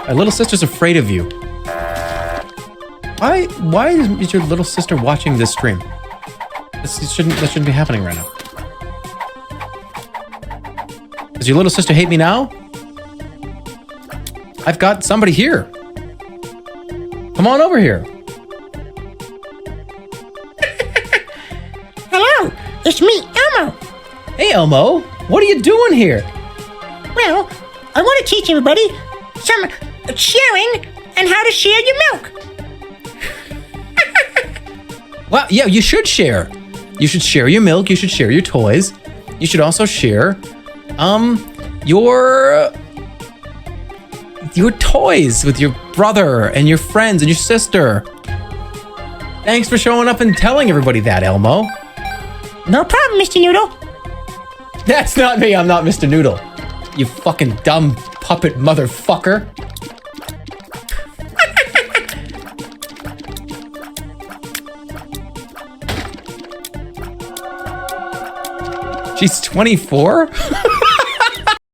My little sister's afraid of you. Why is your little sister watching this stream? That shouldn't be happening right now. Does your little sister hate me now? I've got somebody here. Come on over here. Hello, it's me, Elmo. Hey, Elmo. What are you doing here? Well, I want to teach everybody some sharing and how to share your milk. Well, yeah, you should share. You should share your milk. You should share your toys. You should also share, your toys with your brother and your friends and your sister. Thanks for showing up and telling everybody that, Elmo. No problem, Mr. Noodle. That's not me. I'm not Mr. Noodle. You fucking dumb puppet motherfucker. She's 24?